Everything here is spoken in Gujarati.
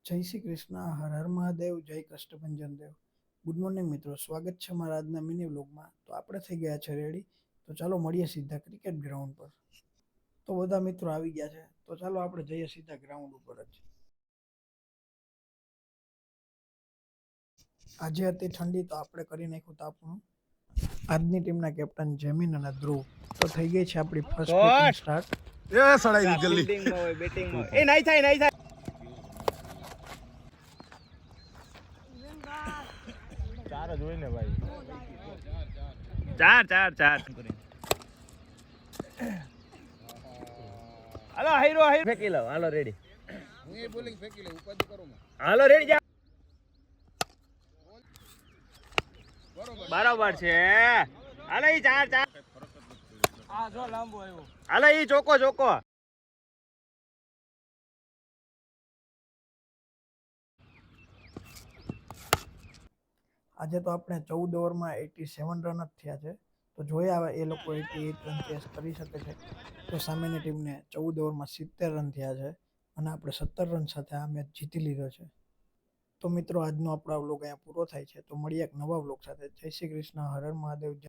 જય શ્રી કૃષ્ણ, હર હર મહાદેવ, જય કષ્ટભંજન દેવ. ગુડ મોર્નિંગ મિત્રો, સ્વાગત છે મારા આજના મિની વ્લોગમાં. તો આપણે થઈ ગયા છે રેડી, તો ચાલો મળીએ સીધા ક્રિકેટ ગ્રાઉન્ડ પર. તો બધા મિત્રો આવી ગયા છે, તો ચાલો આપણે જઈએ સીધા ગ્રાઉન્ડ ઉપર જ. આજે હતી ઠંડી, તો આપણે કરી નાખ્યું તાપણું. આજની ટીમના કેપ્ટન જેમિન અને ધ્રુવ. તો થઈ ગઈ છે આપણી ફર્સ્ટ બેટિંગ સ્ટાર્ટ. એ સડાઈ જલ્દી ફિલ્ડિંગમાં હોય બેટિંગમાં એ નહીં થાય ચાર જ હોય ને ભાઈ. ચાર હાલો હાઈરો ફેંકી લો હાલો રેડી હું એ બોલિંગ ફેંકી લઉં, ઉપાધિ કરો માં. હાલો રેડી જા બરોબર છે હાલો ઈ ચાર આ જો લાંબો આવ્યો હાલો ઈ ચોકો આજે તો આપણે 14 ઓવરમાં 87 રન જ થયા છે. તો જોઈએ હવે એ લોકો 88 રન ચેસ કરી શકે છે. તો સામેની ટીમને 14 ઓવરમાં 70 રન થયા છે અને આપણે 17 રન સાથે આ મેચ જીતી લીધો છે. તો મિત્રો આજનો આપણો વ્લોગ અહીંયા પૂરો થાય છે. તો મળીએ એક નવા વ્લોગ સાથે. જય શ્રી કૃષ્ણ, હર હર મહાદેવ.